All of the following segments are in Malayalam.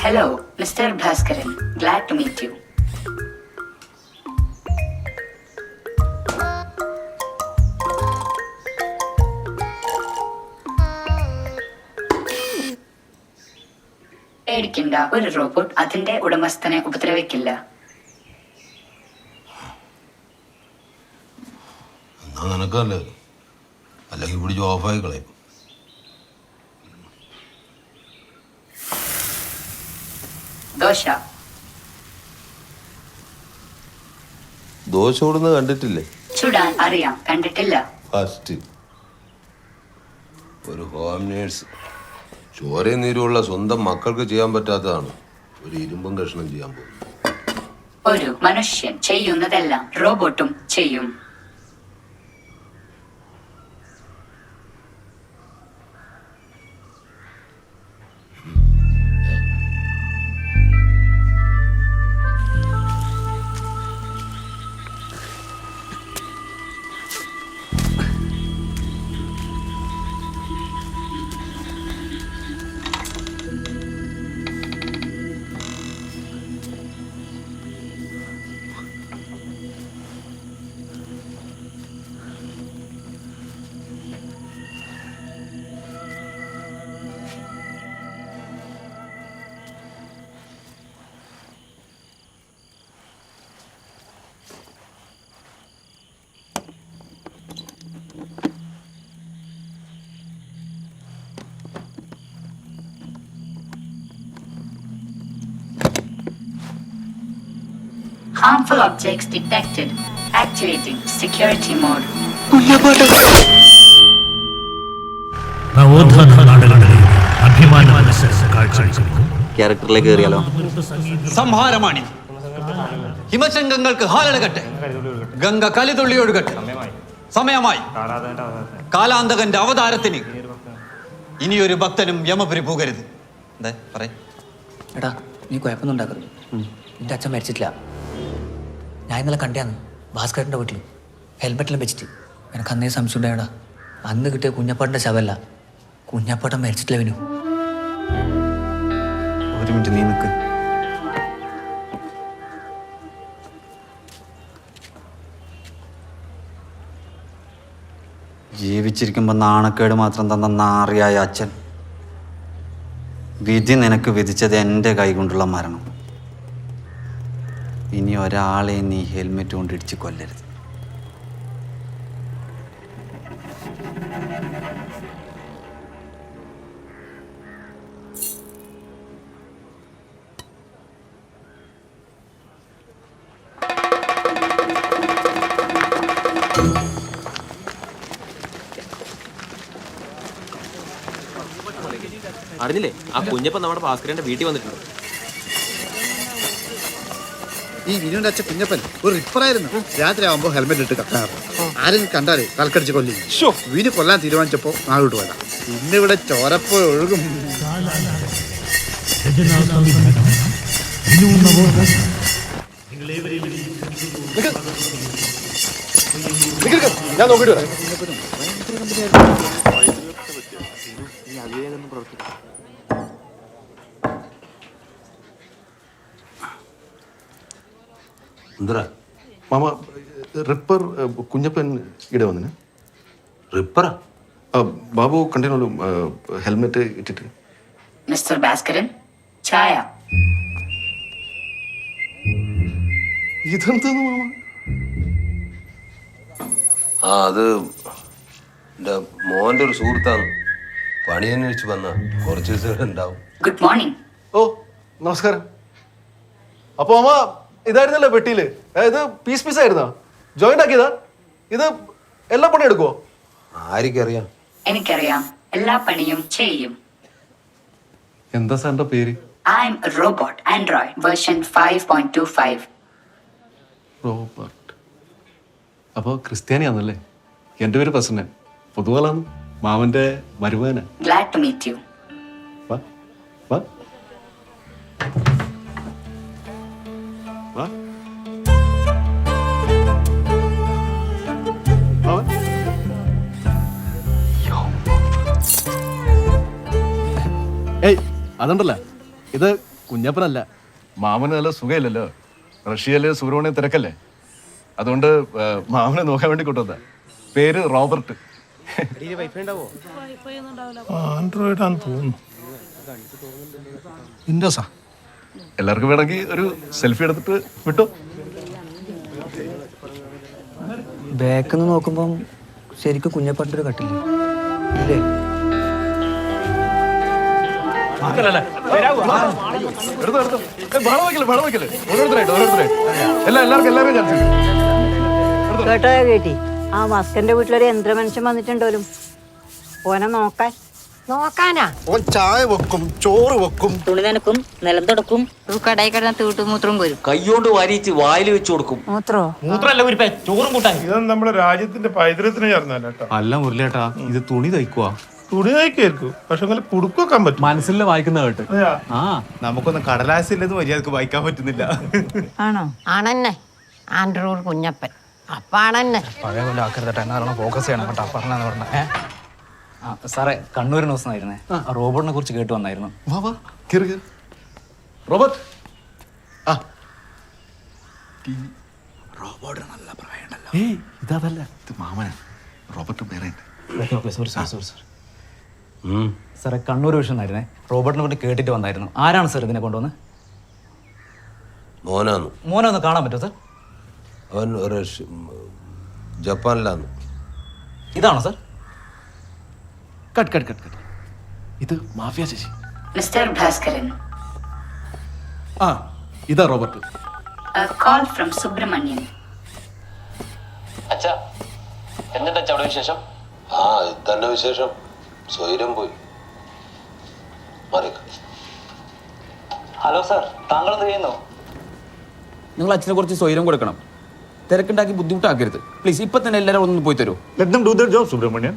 Hello, Mr. Bhaskaran. Glad to meet you. പേടിക്കണ്ട, ഒരു റോബോട്ട് അതിന്റെ ഉടമസ്ഥനെ ഉപദ്രവിക്കില്ല. നിനക്കല്ലേ അല്ലെങ്കിൽ പിടിച്ച് ഓഫായി കളയും. ദോശ ഓടുന്നത് കണ്ടിട്ടില്ലേ? ചുടാൻ അറിയാം, കണ്ടിട്ടില്ല. ഫസ്റ്റ് ഒരു ഹോം നേഴ്സ് ചോരയും നീരുമുള്ള സ്വന്തം മക്കൾക്ക് ചെയ്യാൻ പറ്റാത്തതാണ് ഒരു ഇരുമ്പും കഷ്ണം ചെയ്യാൻ പോകുന്നത്. ഒരു മനുഷ്യൻ ചെയ്യുന്നതെല്ലാം റോബോട്ടും ചെയ്യും. Harmful objects detected. Activating security mode. ക്യാരക്ടറിലേക്ക് കയറിയാലോ? സംഹാരമാണി ഹിമശൃംഗങ്ങൾക്ക് ഹാലടകട്ടെ, Ganga കലിതുള്ളി ഒഴുകട്ടെ. സമയമായി. കാലാന്തകന്റെ അവതാരത്തിന് ഇനിയൊരു ഭക്തനും യമപുരി പോകരുത്. എന്താ പറയ? എടാ, നീ കുഴപ്പമൊന്നും ഉണ്ടാക്കരുത്. നിന്റെ അച്ഛൻ മരിച്ചിട്ടില്ല. ഞാൻ ഇന്നലെ കണ്ടാന്ന് ഭാസ്കരൻ്റെ വീട്ടിൽ ഹെൽമെറ്റിലും വെച്ചിട്ട്. എനിക്ക് അന്നേ സംശയം ഉണ്ടായടാ, അന്ന് കിട്ടിയ കുഞ്ഞപ്പാട്ടിൻ്റെ ശവല്ല, കുഞ്ഞപ്പാട്ടൻ മരിച്ചിട്ടില്ല. വിനു, ഒരു മിനിറ്റ് നീ നിൽക്ക്. ജീവിച്ചിരിക്കുമ്പോൾ നാണക്കേട് മാത്രം തന്ന നാറിയായ അച്ഛൻ, വിധി നിനക്ക് വിധിച്ചത് എൻ്റെ കൈകൊണ്ടുള്ള മരണം. ഇനി ഒരാളെ നീ ഹെൽമെറ്റ് കൊണ്ട് ഇടിച്ച് കൊല്ലരുത്. അറിഞ്ഞില്ലേ, ആ കുഞ്ഞപ്പം നമ്മുടെ ഭാസ്കരന്റെ വീട്ടിൽ വന്നിട്ടുണ്ട്. ഈ വിനുവിന്റെ അച്ഛൻ കുഞ്ഞപ്പൻ ഒരു റിപ്പറായിരുന്നു. രാത്രി ആവുമ്പോ ഹെൽമെറ്റ് ഇട്ട് കത്താറ്. ആരും കണ്ടാലേ തലക്കടിച്ച് കൊല്ലി. വിനു കൊല്ലാൻ തീരുമാനിച്ചപ്പോ നാളോട്ട് വരാം. ഇന്നിവിടെ ചോരപ്പോ ഒഴുകും. ഞാൻ നോക്കിട്ട് വരാം. എന്താ മാമ, റിപ്പർ കുഞ്ഞപ്പൻ ഇവിടെ വന്നിന്. റിപ്പറാ? ബാബു കണ്ടിനോളൂ ഹെൽമെറ്റ് ഇട്ടിട്ട്. മിസ്റ്റർ ഭാസ്കരൻ, ചായ. ഇതെന്തെന്ന് മാമ? അത് എൻ്റെ മോൻ്റെ ഒരു സുഹൃത്താണ്. പണി അന്വേഷിച്ച് വന്ന കുറച്ച് ദിവസം ഉണ്ടാവും. Good morning. ഓ, നമസ്കാരം. അപ്പൊ മാമ ഇതായിരുന്നല്ലോ പെട്ടിയില്? ഇത് പീസ് ആയിരുന്നാ? ജോയിന്റ് ആക്കിയതാ? ഇത് എല്ലാ പണി എടുക്കുവോ? ആർക്കറിയാം? എനിക്കറിയാം, എല്ലാ പണിയും ചെയ്യും. എന്താ സാറിന്റെ പേര്? I am a robot, Android version 5.25. Robert. അപ്പൊ ക്രിസ്ത്യാനിയാന്നല്ലേ? എന്റെ പേര് പ്രസന്നൻ. പൊതുവാളാണ്, മാമന്റെ മരുമകനാ. Glad to meet you. വാ വാ വാ. ഏയ്, അതുണ്ടല്ല, ഇത് കുഞ്ഞപ്പനല്ല, മാമന് നല്ല സുഖമില്ലല്ലോ. റഷ്യയില് സൂര്യനെ തിരക്കല്ലേ, അതുകൊണ്ട് മാമനെ നോക്കാൻ വേണ്ടി കൊണ്ടുവന്ന. പേര് റോബർട്ട്. ആൻഡ്രോയിഡ് ആണെന്ന് തോന്നുന്നു. വിൻഡോസാ. എല്ലാവർക്കും വേണമെങ്കിൽ ഒരു സെൽഫി എടുത്തിട്ട് വിട്ടോ. ബാക്കിൽ നിന്ന് നോക്കുമ്പം ശരിക്കും കുഞ്ഞപ്പൻ്റെ ഒരു കട്ടില്ല അല്ലേ? എടുത്തോ. ബഹളം വയ്ക്കല്ലേ. ഓരോരുത്തരായിട്ട് എല്ലാവർക്കും ചാൻസ്. കേട്ടോ കേട്ടി, ആ മസ്കന്റെ വീട്ടിലൊരു യന്ത്രമനുഷ്യൻ വന്നിട്ടുണ്ടോലും ഓനെ നോക്കാനാ. ഓൻ ചായ വെക്കും, ചോറ് വെക്കും, തുണി നനക്കും, നിലം തുടക്കും, കടയിൽ കിടന്ന തീട്ടുമൂത്രം വരും. കൈയോണ്ട് വാരിച്ച് വായിൽ വെച്ച് കൊടുക്കും. മൂത്രോ? ഇതൊന്നും നമ്മുടെ രാജ്യത്തിന്റെ പൈതൃകത്തിന് ചേർന്നല്ല കേട്ടോ. അല്ല മുരളിയേട്ടാ, ഇത് തുണി തയ്ക്കുവാ. തുണി തയ്ക്കായിരിക്കും, പക്ഷെ അങ്ങനെ കുടുക്കൊക്കാൻ പറ്റും. മനസ്സിൽ വായിക്കുന്ന കേട്ട്. അതെയാ? ആ, നമുക്കൊന്നും കടലാസില്ലെന്ന് മര്യാദക്ക് വായിക്കാൻ പറ്റുന്നില്ല. ആണോ? ആണെന്നെ ആൻഡ്രൂർ കുഞ്ഞപ്പൻ. അപ്പാണെന്നെ. പഴയ പോലെ ആക്കരുതട്ടെ, എന്നാ ഫോക്കസ് ചെയ്യണം കേട്ടോ. പറഞ്ഞേ സാറേ, കണ്ണൂർ ന്യൂസ് ആയിരുന്നേ. റോബോട്ടിനെ കുറിച്ച് കേട്ട് വന്നായിരുന്നു. വാ കേറ്. റോബർട്ട്. ആ, റോബോട്ടിന് നല്ല പ്രായമുണ്ടല്ലോ. ഇതല്ല, ഇത് മാമനാണ്. റോബർട്ട് വേറെ. സോറി സാറേ, കണ്ണൂർ വിഷൻ ആയിരുന്നേ. റോബോട്ടിനെ കൊണ്ട് കേട്ടിട്ട് വന്നായിരുന്നു. ആരാണ് സാർ ഇതിനെ കൊണ്ടുവന്ന്? മോനെ ഒന്ന് കാണാൻ പറ്റുമോ സാർ? അവൻ ജപ്പാനിലാന്ന്. ഇതാണോ സാർ? കട്ട്. ഇത് മാഫിയ ചേച്ചി. Mr. Bhaskaran, ആ, ഇതാ Robert. a call from Subramanian. അച്ഛാ, എന്നിട്ട് അവിടെ വിശേഷം? ആ, ഇത് തന്നെ വിശേഷം. സ്വൈരം പോയി. ഹലോ സാർ, താങ്കൾ എന്ത് ചെയ്യുന്നു? നിങ്ങൾ അച്ഛനെ കുറച്ച് സ്വൈരം കൊടുക്കണം. തിരക്കുണ്ടാക്കി ബുദ്ധിമുട്ടാക്കരുത് പ്ലീസ്. ഇപ്പൊ തന്നെ എല്ലാവരും ഒന്ന് പോയി തരൂ. Let them do their job, Subramanian.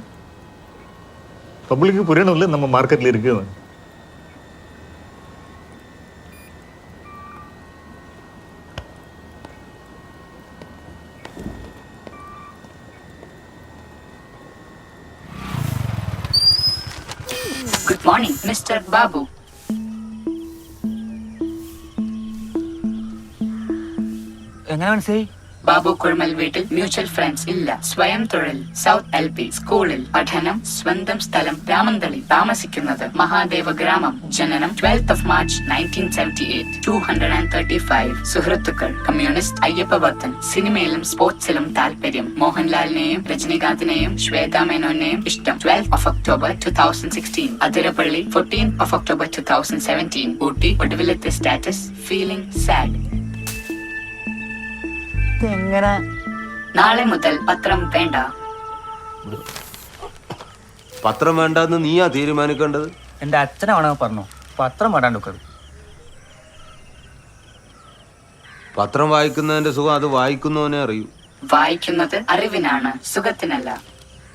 Public പുரியணும்ல நம்ம മാർക്കറ്റിൽ ഇരിക്കുന്നത്. Good morning, Mr. Babu. എങ്ങനെ മനസ്സിലായി? ബാബു കുഴമൽ വീട്ടിൽ മ്യൂച്വൽ ഫ്രണ്ട്സ് ഇല്ല. സ്വയം തൊഴിൽ, സൗത്ത് LP സ്കൂളിൽ പഠനം, സ്വന്തം സ്ഥലം രാമന്തളി, താമസിക്കുന്നത് മഹാദേവ ഗ്രാമം, ജനനം 12th of March 1978, 235 സുഹൃത്തുക്കൾ, കമ്മ്യൂണിസ്റ്റ് അയ്യപ്പ ഭക്തൻ, സിനിമയിലും സ്പോർട്സിലും താല്പര്യം, മോഹൻലാലിനെയും രജനീകാന്തിനെയും ശ്വേതാ മേനോനെയും ഇഷ്ടം. 12th of October 2016 Athirappilly, 14th of October 2017 Ooty. ഒടുവിലത്തെ സ്റ്റാറ്റസ് ഫീലിംഗ് സാഡ്. എങ്ങനെ? നാളെ മുതൽ പത്രം വേണ്ട. പത്രം വേണ്ടെന്ന് നീയാ തീരുമാനിക്കേണ്ടത്. എൻ്റെ അച്ഛനാണോ പറഞ്ഞു പത്രം വേണ്ടാണ്ടൊക്കത്. പത്രം വായിക്കുന്നതിന്റെ സുഖം അത് വായിക്കുന്നവനെ അറിയൂ. വായിക്കുന്നത് അറിവിനാണ്, സുഖത്തിനല്ല.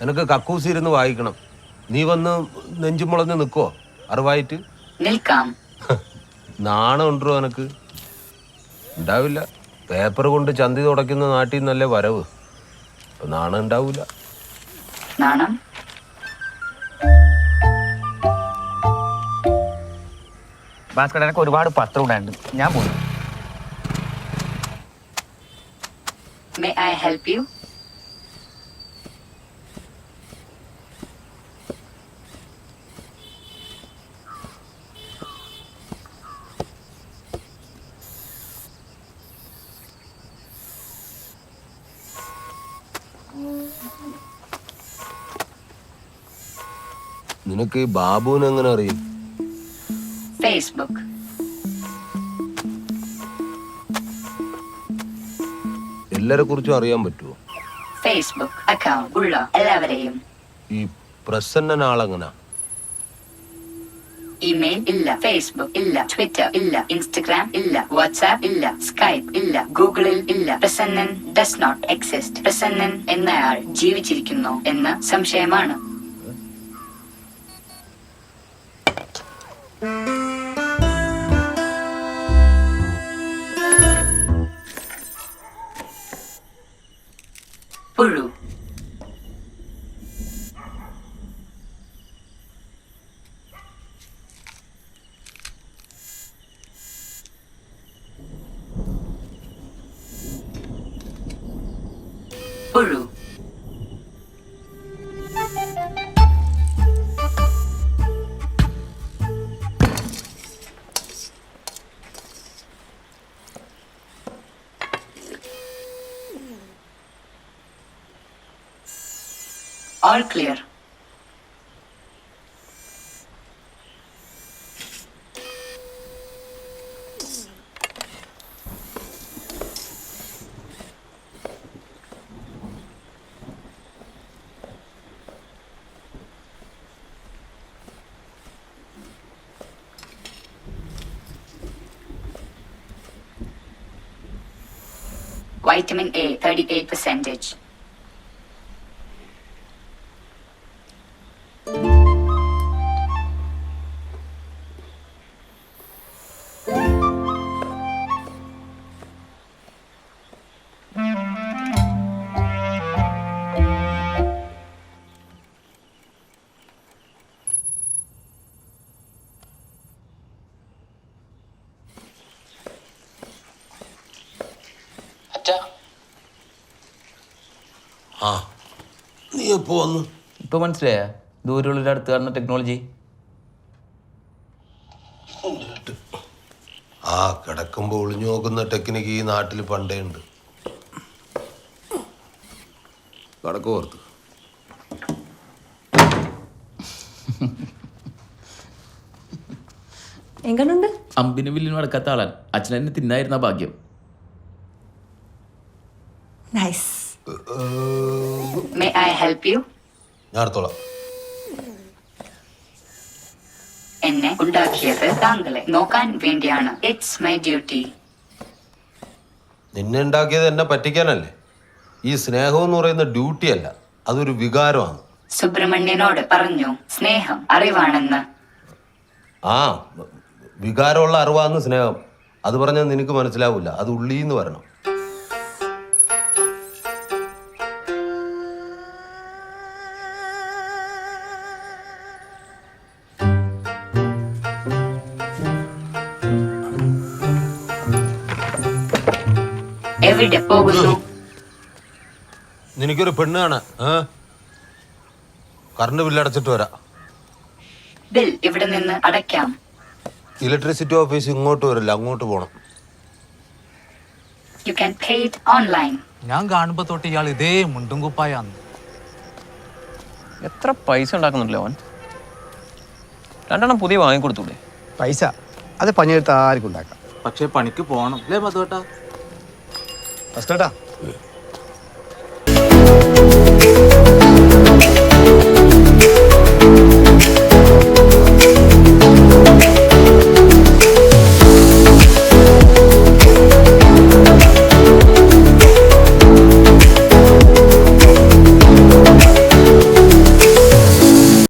നിനക്ക് കക്കൂസി ഇരുന്ന് വായിക്കണം. നീ വന്ന് നെഞ്ചും മുളഞ്ഞ് നിൽക്കോ അറിവായിട്ട്? നിൽക്കാം. നാണം ഉണ്ടോ എനക്ക്? ഉണ്ടാവില്ല. പേപ്പർ കൊണ്ട് ചന്തി തുടയ്ക്കുന്ന നാട്ടിൽ നല്ല വരവ്. അപ്പൊ നാണം ഉണ്ടാവില്ല. നാണം ഭാസ്കർ, എനിക്ക് ഒരുപാട് പത്രം ഉണ്ടായിട്ടുണ്ട്. ഞാൻ പോയി. May I help you? നിനക്ക് ഈ ബാബുവിനെ എങ്ങനെ അറിയും? Facebook. എല്ലാരെ കുറിച്ചും അറിയാൻ പറ്റുമോ? Facebook അക്കൗണ്ട് ഉള്ള എല്ലാവരെയും. ഈ പ്രസന്ന ആളെങ്ങനാ? ഇമെയിൽ ഇല്ല, ഫേസ്ബുക്ക് ഇല്ല, ട്വിറ്റർ ഇല്ല, ഇൻസ്റ്റഗ്രാം ഇല്ല, വാട്സ്ആപ്പ് ഇല്ല, സ്കൈപ്പ് ഇല്ല, ഗൂഗിളിൽ ഇല്ല. Prasannan does not exist. Prasannan എന്നയാൾ ജീവിച്ചിരിക്കുന്നു എന്ന് സംശയമാണ്. പുഴു. All clear. Vitamin A 38%. ആ നീ എപ്പോ വന്നു? ഇപ്പൊ മനസ്സിലായ ദൂരമുള്ളൊരു അടുത്ത് കാണുന്ന ടെക്നോളജി. ആ കിടക്കുമ്പോൾ ഒളിഞ്ഞു നോക്കുന്ന ടെക്നിക്ക് ഈ നാട്ടിൽ പണ്ടേ ഉണ്ട്. കടക്ക് ഓർത്ത് എങ്ങനുണ്ട്? അമ്പിന് വില്ലിന് നടക്കാത്ത ആളാൻ. അച്ഛനെന്നെ തിന്നായിരുന്ന ഭാഗ്യം. Nice. May I help you? ഞാൻ അടുത്തോളാം. എന്നെ ഉണ്ടാക്കിയത് താങ്കളെ നോക്കാൻ വേണ്ടിയാണ്. It's my duty. നിന്നെ ഉണ്ടാക്കിയത് എന്നെ പറ്റിക്കാനല്ലേ? ഈ സ്നേഹം എന്ന് പറയുന്ന ഡ്യൂട്ടി അല്ല, അതൊരു വികാരമാണ്. സുബ്രഹ്മണ്യനോട് പറഞ്ഞു സ്നേഹം അറിവാണെന്ന്. ആ വികാരമുള്ള അറിവാന്ന് സ്നേഹം. അത് പറഞ്ഞാൽ നിനക്ക് മനസ്സിലാവില്ല, അത് ഉള്ളീന്ന് വരണം. എവിടെ പോകുന്നു? നിനക്കൊരു പെണ്ണ് കാണാൻ കറണ്ട് ബില്ല് അടച്ചിട്ട് വരാം. ബിൽ ഇവിടെ നിന്ന് അടയ്ക്കാം. ഇലക്ട്രിസിറ്റി ഓഫീസ് ഇങ്ങോട്ട് വരില്ല, അങ്ങോട്ട് പോകണം. You can pay it online. ഞാൻ കാണുമ്പോ തൊട്ട് ഇയാൾ ഇതേ മുണ്ടും കുപ്പായാന്ന്. എത്ര പൈസ ഉണ്ടാക്കുന്നുണ്ടല്ലോ അവൻ. 2 പുതിയ വാങ്ങിക്കൊടുത്തൂടെ? പൈസ അത് പണിയെടുത്ത് ആർക്കും ഉണ്ടാക്കാം. പക്ഷെ പണിക്ക് പോകണം അല്ലേ മധുവേട്ടാ? ഫസ്റ്റേട്ടാ